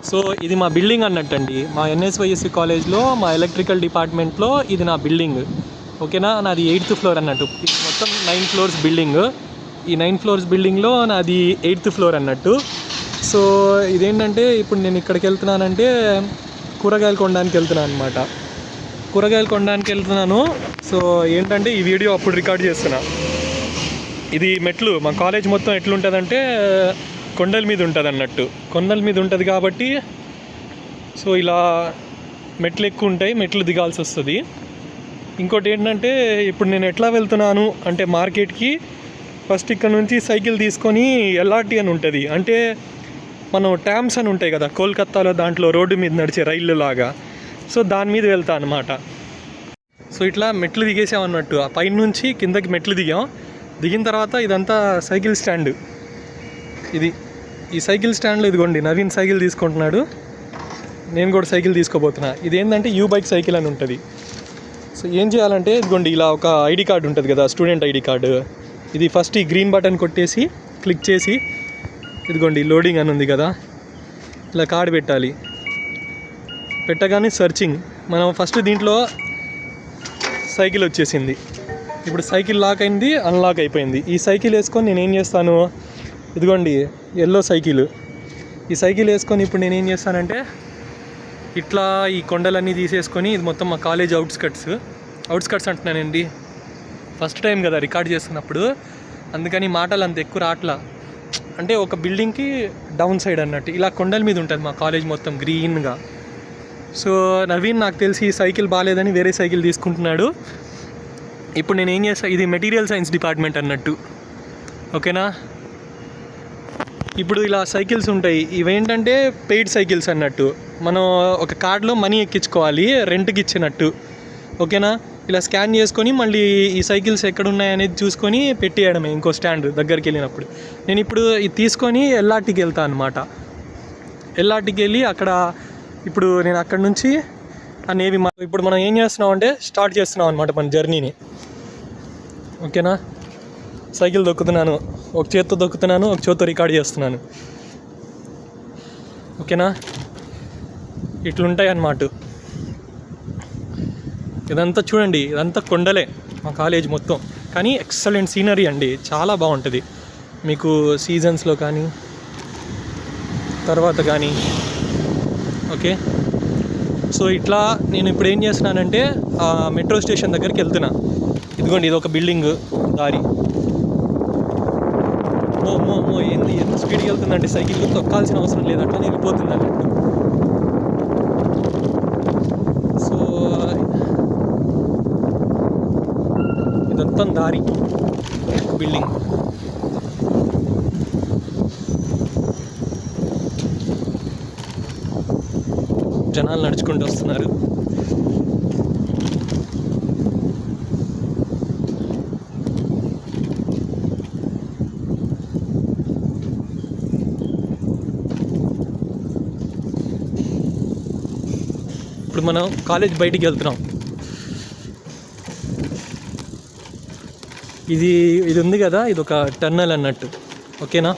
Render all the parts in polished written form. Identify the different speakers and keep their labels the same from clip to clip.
Speaker 1: So ఇది మా building అన్నట్టండి. మా ఎన్ఎస్వైఎస్సి కాలేజ్లో మా ఎలక్ట్రికల్ డిపార్ట్మెంట్లో ఇది నా బిల్డింగ్. ఓకేనా, నాది 8th ఫ్లోర్ అన్నట్టు. ఇది మొత్తం 9 ఫ్లోర్స్ బిల్డింగ్. ఈ 9 ఫ్లోర్స్ బిల్డింగ్లో నాది 8th ఫ్లోర్ అన్నట్టు. సో ఇదేంటంటే ఇప్పుడు నేను ఇక్కడికి వెళ్తున్నానంటే కూరగాయలు కొనడానికి వెళ్తున్నాను అనమాట. కూరగాయలు కొనడానికి వెళ్తున్నాను. సో ఏంటంటే ఈ వీడియో అప్పుడు రికార్డ్ చేస్తున్నా. ఇది మెట్లు, మా కాలేజ్ మొత్తం ఎట్లుంటుందంటే కొండల మీద ఉంటుంది అన్నట్టు. కొండల మీద ఉంటుంది కాబట్టి సో ఇలా మెట్లు ఎక్కువ ఉంటాయి, మెట్లు దిగాల్సి వస్తుంది. ఇంకోటి ఏంటంటే ఇప్పుడు నేను ఎట్లా వెళ్తున్నాను అంటే మార్కెట్కి ఫస్ట్ ఇక్కడ నుంచి సైకిల్ తీసుకొని ఎల్ఆర్టీ అని ఉంటుంది. అంటే మనం ట్యామ్స్ అని ఉంటాయి కదా కోల్కత్తాలో, దాంట్లో రోడ్డు మీద నడిచే రైళ్ళు లాగా. సో దాని మీద వెళ్తా అనమాట. సో ఇట్లా మెట్లు దిగేసామన్నట్టు. ఆ పైన నుంచి కిందకి మెట్లు దిగాం. దిగిన తర్వాత ఇదంతా సైకిల్ స్టాండ్. ఈ సైకిల్ స్టాండ్లో ఇదిగోండి నవీన్ సైకిల్ తీసుకుంటున్నాడు, నేను కూడా సైకిల్ తీసుకోబోతున్నా. ఇదేంటంటే యూ బైక్ సైకిల్ అని ఉంటుంది. సో ఏం చేయాలంటే ఇదిగోండి ఇలా ఒక ఐడి కార్డు ఉంటుంది కదా, స్టూడెంట్ ఐడి కార్డు. ఇది ఫస్ట్ ఈ గ్రీన్ బటన్ కొట్టేసి క్లిక్ చేసి ఇదిగోండి లోడింగ్ అని ఉంది కదా, ఇలా కార్డు పెట్టాలి. పెట్టగానే సర్చింగ్, మనం ఫస్ట్ దీంట్లో సైకిల్ వచ్చేసింది. ఇప్పుడు సైకిల్ లాక్ అయింది, అన్లాక్ అయిపోయింది. ఈ సైకిల్ వేసుకొని నేను ఏం చేస్తాను, ఇదిగోండి ఎల్లో సైకిల్. ఈ సైకిల్ వేసుకొని ఇప్పుడు నేనేం చేస్తానంటే ఇట్లా ఈ కొండలన్నీ తీసేసుకొని, ఇది మొత్తం మా కాలేజ్ అవుట్స్కట్స్ అంటున్నానండి, ఫస్ట్ టైం కదా రికార్డ్ చేస్తున్నప్పుడు, అందుకని మాటలు అంత ఎక్కువ రాట్లా. అంటే ఒక బిల్డింగ్కి డౌన్ సైడ్ అన్నట్టు ఇలా కొండల మీద ఉంటుంది మా కాలేజ్ మొత్తం గ్రీన్గా. సో నవీన్ నాకు తెలిసి ఈ సైకిల్ బాగాలేదని వేరే సైకిల్ తీసుకుంటున్నాడు. ఇప్పుడు నేను ఏం చేస్తాను, ఇది మెటీరియల్ సైన్స్ డిపార్ట్మెంట్ అన్నట్టు. ఓకేనా, ఇప్పుడు ఇలా సైకిల్స్ ఉంటాయి. ఇవేంటంటే పెయిడ్ సైకిల్స్ అన్నట్టు. మనం ఒక కార్డులో మనీ ఎక్కించుకోవాలి రెంట్కి ఇచ్చినట్టు. ఓకేనా, ఇలా స్కాన్ చేసుకొని మళ్ళీ ఈ సైకిల్స్ ఎక్కడున్నాయనేది చూసుకొని పెట్టేయడమే ఇంకో స్టాండ్ దగ్గరికి వెళ్ళినప్పుడు. నేను ఇప్పుడు ఇది తీసుకొని ఎల్ఆర్టీకి వెళ్తాను అనమాట. ఎల్ఆర్టీకి వెళ్ళి అక్కడ ఇప్పుడు నేను అక్కడ నుంచి అనేవి ఇప్పుడు మనం ఏం చేస్తున్నాం అంటే స్టార్ట్ చేస్తున్నాం అనమాట మన జర్నీని. ఓకేనా, సైకిల్ దొక్కుతున్నాను, ఒక చేత్తో దొక్కుతున్నాను, ఒక చేత్తో రికార్డ్ చేస్తున్నాను. ఓకేనా, ఇట్లుంటాయి అన్నమాట. ఇదంతా చూడండి, ఇదంతా కొండలే మా కాలేజ్ మొత్తం. కానీ ఎక్సలెంట్ సీనరీ అండి, చాలా బాగుంటుంది మీకు సీజన్స్లో కానీ తర్వాత కానీ. ఓకే, సో ఇట్లా నేను ఇప్పుడు ఏం చేస్తున్నానంటే మెట్రో స్టేషన్ దగ్గరికి వెళ్తున్నా. ఇదిగోండి ఇది ఒక బిల్డింగ్ దారి. ఎంత స్పీడ్కి వెళ్తుందంటే సైకిల్ తొక్కాల్సిన అవసరం లేదు, అట్లా వెళ్ళిపోతుంది అన్నట్టు. సో ఇదంతా దారి, బిల్డింగ్. జనాలు నడుచుకుంటూ వస్తున్నారు. ఇప్పుడు మనం కాలేజ్ బయటికి వెళ్తున్నాం. ఇది ఉంది కదా, ఇది ఒక టన్నల్ అన్నట్టు. ఓకేనా,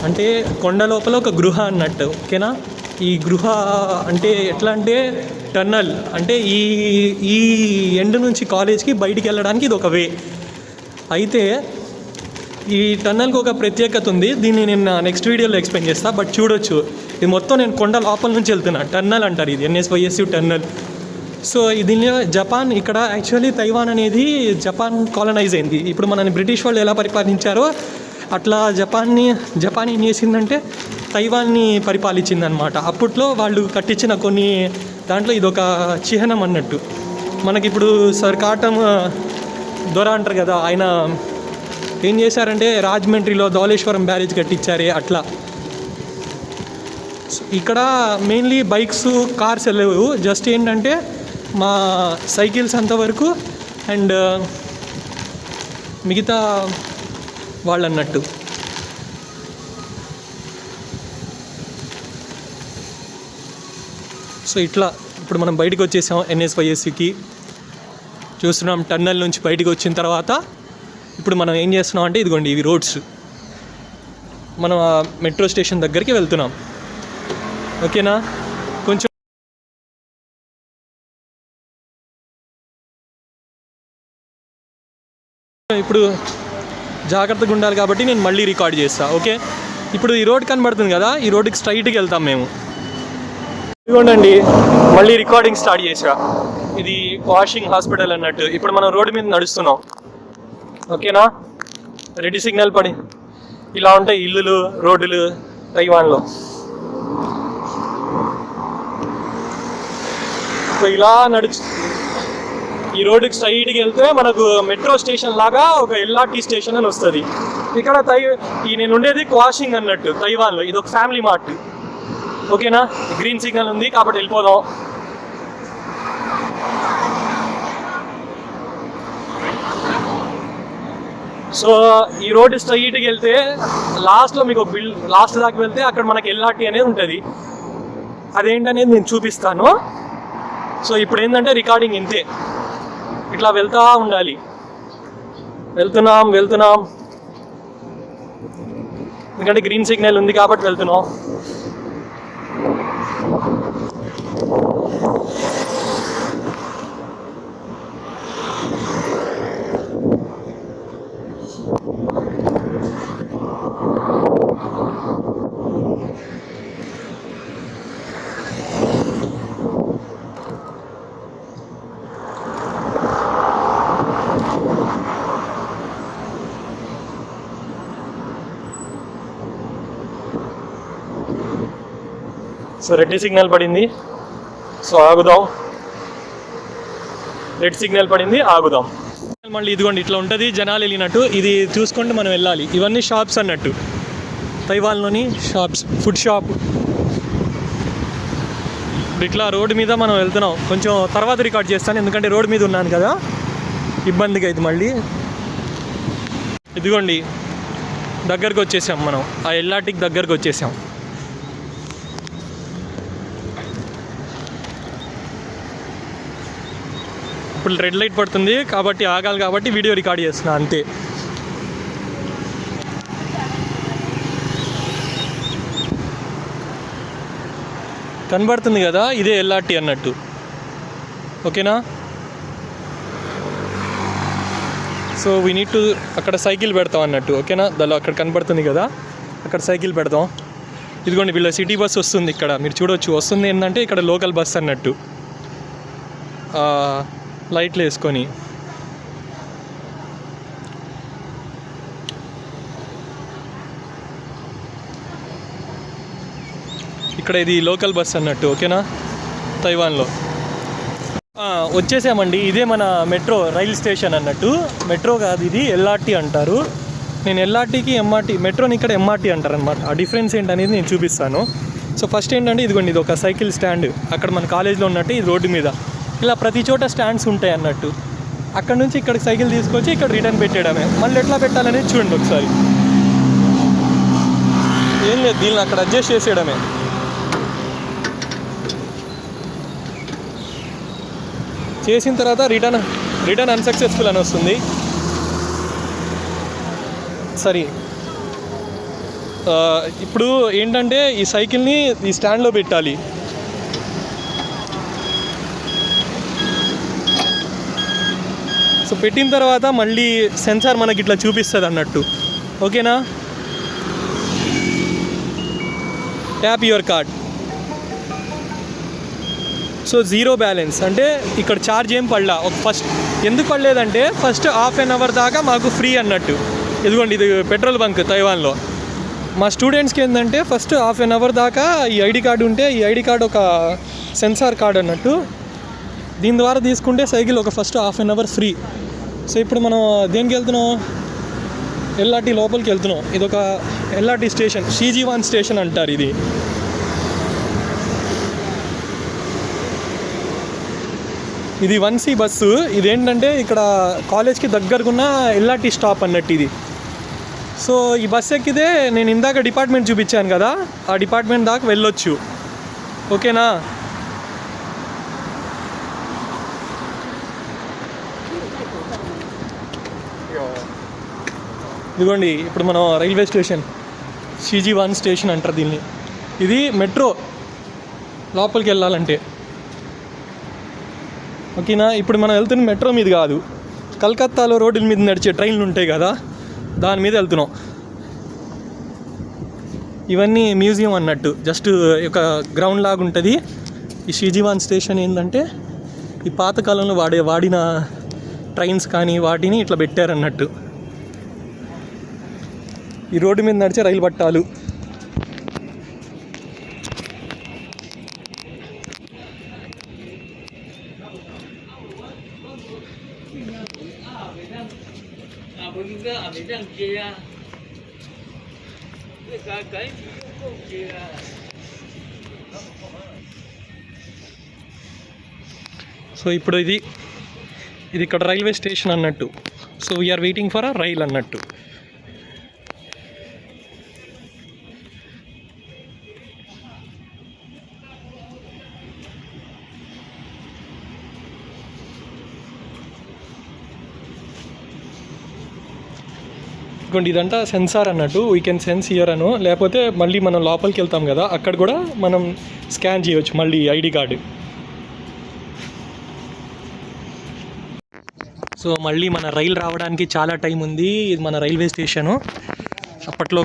Speaker 1: అంటే కొండ లోపల ఒక గృహ అన్నట్టు. ఓకేనా, ఈ గృహ అంటే ఎట్లా అంటే టన్నల్ అంటే ఈ ఎండ్ నుంచి కాలేజ్కి బయటికి వెళ్ళడానికి ఇది ఒక వే. అయితే ఈ టన్నల్కి ఒక ప్రత్యేకత ఉంది, దీన్ని నేను నెక్స్ట్ వీడియోలో ఎక్స్ప్లెయిన్ చేస్తాను. బట్ చూడొచ్చు, ఇది మొత్తం నేను కొండ లోపల నుంచి వెళ్తున్నా. టన్నల్ అంటారు ఇది, ఎన్ఎస్వైఎస్సి టన్నల్. సో దీనిలో జపాన్, ఇక్కడ యాక్చువల్లీ తైవాన్ అనేది జపాన్ కాలనైజ్ అయింది. ఇప్పుడు మనని బ్రిటిష్ వాళ్ళు ఎలా పరిపాలించారో అట్లా జపాన్ ఏం చేసిందంటే తైవాన్ని పరిపాలించిందనమాట. అప్పట్లో వాళ్ళు కట్టించిన కొన్ని దాంట్లో ఇదొక చిహ్నం అన్నట్టు. మనకిప్పుడు సర్ కాటం దొర అంటారు కదా, ఆయన ఏం చేశారంటే రాజమండ్రిలో ధవళేశ్వరం బ్యారేజ్ కట్టించారే అట్లా. ఇక్కడ మెయిన్లీ బైక్స్ కార్స్ వెళ్ళవు, జస్ట్ ఏంటంటే మా సైకిల్స్ అంతవరకు అండ్ మిగతా వాళ్ళు అన్నట్టు. సో ఇట్లా ఇప్పుడు మనం బయటకు వచ్చేసాం ఎన్ఎస్వైఎస్సికి. చూస్తున్నాం టన్నల్ నుంచి బయటకు వచ్చిన తర్వాత ఇప్పుడు మనం ఏం చేస్తున్నాం అంటే ఇదిగోండి ఇవి రోడ్స్, మనం ఆ మెట్రో స్టేషన్ దగ్గరికి వెళ్తున్నాం. ఓకేనా? కొంచెం ఇప్పుడు జాగ్రత్తగా ఉండాలి కాబట్టి నేను మళ్ళీ రికార్డ్ చేస్తాను. ఓకే, ఇప్పుడు ఈ రోడ్ కనబడుతుంది కదా, ఈ రోడ్డుకి స్ట్రైట్కి వెళ్తాం మేము. ఇదిగోండి మళ్ళీ రికార్డింగ్ స్టార్ట్ చేసా. ఇది వాషింగ్ హాస్పిటల్ అన్నట్టు. ఇప్పుడు మనం రోడ్డు మీద నడుస్తున్నాం. ఓకేనా? రెడ్ సిగ్నల్ పడి ఇలా ఉంటాయి ఇల్లులు, రోడ్డులు తైవాన్లో. సో ఇలా ఈ రోడ్డుకి స్ట్రైట్కి వెళ్తే మనకు మెట్రో స్టేషన్ లాగా ఒక ఎల్ఆర్టీ స్టేషన్ అని వస్తుంది. ఇక్కడ నేను ఉండేది వాషింగ్ అన్నట్టు తైవాన్లో. ఇది ఒక ఫ్యామిలీ మార్ట్. ఓకేనా? గ్రీన్ సిగ్నల్ ఉంది కాబట్టి వెళ్ళిపోదాం. సో ఈ రోడ్డు స్ట్రైట్కి వెళ్తే లాస్ట్లో మీకు ఒక లాస్ట్ దాకా వెళ్తే అక్కడ మనకి ఎల్ఆర్టీ అనేది ఉంటుంది. అదేంటనేది నేను చూపిస్తాను. సో ఇప్పుడు ఏంటంటే రికార్డింగ్ ఇంతే, ఇట్లా వెళ్తూ ఉండాలి. వెళ్తున్నాం ఎందుకంటే గ్రీన్ సిగ్నల్ ఉంది కాబట్టి వెళ్తున్నాం. సో రెడ్ సిగ్నల్ పడింది, సో ఆగుదాం. రెడ్ సిగ్నల్ పడింది, ఆగుదాం. మళ్ళీ ఇదిగోండి ఇట్లా ఉంటుంది జనాలు వెళ్ళినట్టు. ఇది చూసుకుంటూ మనం వెళ్ళాలి. ఇవన్నీ షాప్స్ అన్నట్టు, తైవాన్లోని షాప్స్, ఫుడ్ షాప్. ఇట్లా రోడ్డు మీద మనం వెళ్తున్నాం. కొంచెం తర్వాత రికార్డ్ చేస్తాను ఎందుకంటే రోడ్డు మీద ఉన్నాను కదా, ఇబ్బందిగా ఇది మళ్ళీ. ఇదిగోండి దగ్గరకు వచ్చేసాం మనం, ఆ ఎల్ఆర్టీకి దగ్గరకు వచ్చేసాం. ఇప్పుడు రెడ్ లైట్ పడుతుంది కాబట్టి ఆగాలి, కాబట్టి వీడియో రికార్డ్ చేస్తున్నా అంతే. కనబడుతుంది కదా, ఇదే ఎల్ఆర్టీ అన్నట్టు. ఓకేనా? సో వీ నీడ్ టు అక్కడ సైకిల్ పెడతాం అన్నట్టు. ఓకేనా? దానిలో అక్కడ కనబడుతుంది కదా, అక్కడ సైకిల్ పెడతాం. ఇదిగోండి వీళ్ళ సిటీ బస్ వస్తుంది ఇక్కడ, మీరు చూడవచ్చు. వస్తుంది ఏంటంటే ఇక్కడ లోకల్ బస్ అన్నట్టు, లైట్లు వేసుకొని. ఇక్కడ ఇది లోకల్ బస్ అన్నట్టు. ఓకేనా? తైవాన్లో వచ్చేసామండి. ఇదే మన మెట్రో రైల్ స్టేషన్ అన్నట్టు. మెట్రో కాదు ఇది, ఎల్ఆర్టీ అంటారు. నేను ఎల్ఆర్టీకి ఎంఆర్టీ, మెట్రోని ఇక్కడ ఎంఆర్టీ అంటారు అనమాట. ఆ డిఫరెన్స్ ఏంటనేది నేను చూపిస్తాను. సో ఫస్ట్ ఏంటంటే ఇదిగోండి ఇది ఒక సైకిల్ స్టాండ్. అక్కడ మన కాలేజ్లో ఉన్నట్టు ఇది రోడ్డు మీద ఇలా ప్రతి చోట స్టాండ్స్ ఉంటాయి అన్నట్టు. అక్కడ నుంచి ఇక్కడికి సైకిల్ తీసుకొచ్చి ఇక్కడ రిటర్న్ పెట్టేయడమే. మళ్ళీ ఎట్లా పెట్టాలనేది చూడండి ఒకసారి. ఏం లేదు, దీన్ని అక్కడ అడ్జస్ట్ చేసేయడమే. చేసిన తర్వాత రిటర్న్ అన్సక్సెస్ఫుల్ అని వస్తుంది. సరే, ఇప్పుడు ఏంటంటే ఈ సైకిల్ని ఈ స్టాండ్లో పెట్టాలి. సో పెట్టిన తర్వాత మళ్ళీ సెన్సార్ మనకి ఇట్లా చూపిస్తుంది అన్నట్టు. ఓకేనా? Tap your card. So zero balance అంటే ఇక్కడ ఛార్జ్ ఏం పడలా. ఫస్ట్ ఎందుకు పడలేదంటే ఫస్ట్ హాఫ్ అన్ అవర్ దాకా మాకు ఫ్రీ అన్నట్టు. ఇదిగోండి ఇది పెట్రోల్ బంక్ తైవాన్లో. మా స్టూడెంట్స్కి ఏంటంటే ఫస్ట్ హాఫ్ అన్ అవర్ దాకా ఈ ఐడి కార్డు ఉంటే, ఈ ఐడి కార్డు ఒక సెన్సార్ కార్డు అన్నట్టు. దీని ద్వారా తీసుకుంటే సైకిల్ ఒక first half an hour free. So ఇప్పుడు మనం దేనికి వెళ్తున్నాం? ఎల్ఆర్టీ లోపలికి వెళ్తున్నాం. ఇది ఒక ఎల్ఆర్టీ స్టేషన్, షీజీవాన్ స్టేషన్ అంటారు ఇది. ఇది 1C బస్సు. ఇదేంటంటే ఇక్కడ కాలేజ్కి దగ్గరకున్న ఎల్ఆర్టీ స్టాప్ అన్నట్టు ఇది. సో ఈ బస్ ఎక్కితే నేను ఇందాక డిపార్ట్మెంట్ చూపించాను కదా, ఆ డిపార్ట్మెంట్ దాకా వెళ్ళొచ్చు. ఓకేనా? ఇదిగోండి ఇప్పుడు మనం రైల్వే స్టేషన్ CG1 స్టేషన్ అంటారు దీన్ని. ఇది మెట్రో లోపలికి వెళ్ళాలంటే. ఓకేనా, ఇప్పుడు మనం వెళ్తున్న మెట్రో మీద కాదు, కలకత్తాలో రోడ్ల మీద నడిచే ట్రైన్లు ఉంటాయి కదా, దాని మీద వెళ్తున్నాం. ఇవన్నీ మ్యూజియం అన్నట్టు, జస్ట్ ఒక గ్రౌండ్ లాగా ఉంటుంది. ఈ CG1 స్టేషన్ ఏంటంటే ఈ పాతకాలంలో వాడిన ట్రైన్స్ కానీ వాటిని ఇట్లా పెట్టారన్నట్టు. ఈ రోడ్డు మీద నడిచే రైలు పట్టాలు. సో ఇప్పుడు ఇది ఇక్కడ రైల్వే స్టేషన్ అన్నట్టు. So we're waiting for a rail అన్నట్టు. ఇదిగోండి ఇదంతా సెన్సార్ అన్నట్టు, వీ కెన్ సెన్స్ హియర్ అను. లేకపోతే మళ్ళీ మనం లోపలికి వెళ్తాం కదా, అక్కడ కూడా మనం స్కాన్ చేయవచ్చు మళ్ళీ ఐడి కార్డు. సో మళ్ళీ మన రైలు రావడానికి చాలా టైం ఉంది. ఇది మన రైల్వే స్టేషను. అప్పట్లో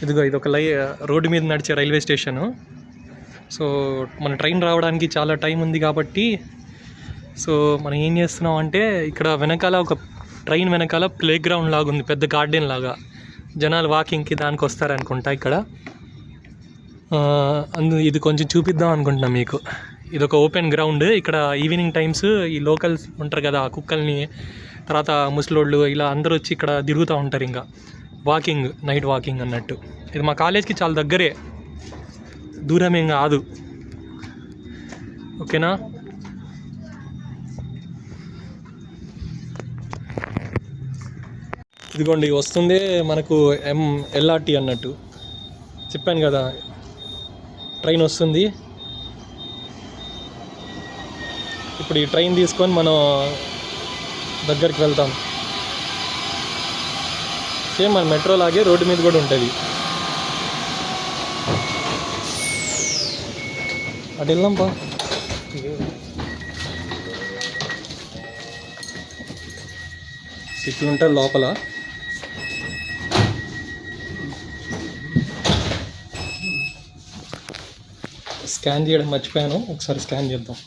Speaker 1: ఇది ఒక రోడ్డు మీద నడిచే రైల్వే స్టేషను. సో మన ట్రైన్ రావడానికి చాలా టైం ఉంది కాబట్టి సో మనం ఏం చేస్తున్నాం అంటే, ఇక్కడ వెనకాల ఒక ట్రైన్ వెనకాల ప్లే గ్రౌండ్ లాగా ఉంది, పెద్ద గార్డెన్ లాగా. జనాలు వాకింగ్కి దానికి వస్తారనుకుంటా ఇక్కడ. ఇది కొంచెం చూపిద్దాం అనుకుంటున్నాం మీకు. ఇది ఒక ఓపెన్ గ్రౌండ్. ఇక్కడ ఈవినింగ్ టైమ్స్ ఈ లోకల్స్ ఉంటారు కదా, కుక్కల్ని, తర్వాత ముసలోళ్ళు ఇలా అందరూ వచ్చి ఇక్కడ తిరుగుతూ ఉంటారు. ఇంకా వాకింగ్, నైట్ వాకింగ్ అన్నట్టు. ఇది మా కాలేజ్కి చాలా దగ్గరే, దూరమేం కాదు. ఓకేనా. ఇదిగోండి వస్తుంది మనకు LRT అన్నట్టు. చెప్పాను కదా ట్రైన్ వస్తుంది. ఇప్పుడు ఈ ట్రైన్ తీసుకొని మనం దగ్గరికి వెళ్తాం. సేమ్ మన మెట్రో లాగే రోడ్డు మీద కూడా ఉంటుంది. అటు వెళ్దాం పా. ఇట్లా ఉంటుంది లోపల. స్కాన్ చేయడం మర్చిపోయాను, ఒకసారి స్కాన్ చేద్దాం.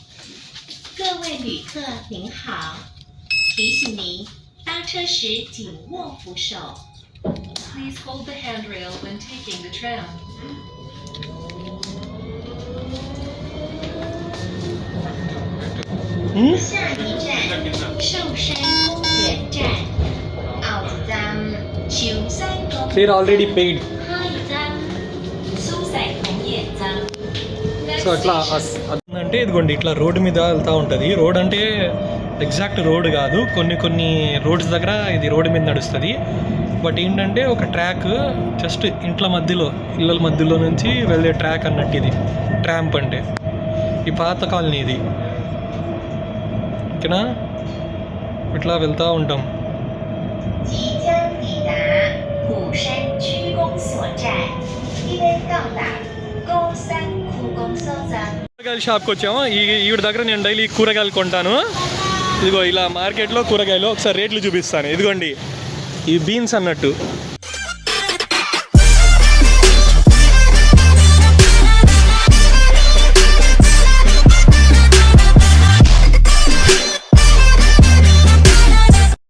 Speaker 1: They're already paid. సో అట్లా అంటే ఇదిగోండి ఇట్లా రోడ్డు మీద వెళ్తూ ఉంటుంది. రోడ్ అంటే ఎగ్జాక్ట్ రోడ్ కాదు, కొన్ని రోడ్స్ దగ్గర ఇది రోడ్డు మీద నడుస్తుంది. బట్ ఏంటంటే ఒక ట్రాక్ జస్ట్ ఇళ్ళ మధ్యలో నుంచి వెళ్ళే ట్రాక్ అన్నట్టు. ఇది ట్రాంప్ అంటే ఈ పాత కాలనీ ఇది. ఓకేనా, ఇట్లా వెళ్తూ ఉంటాం. కూరగాయల షాప్కి వచ్చాము. ఈవిడ దగ్గర నేను డైలీ కూరగాయలు కొంటాను. ఇదిగో ఇలా మార్కెట్లో కూరగాయలు ఒకసారి రేట్లు చూపిస్తాను. ఇదిగోండి ఈ బీన్స్ అన్నట్టు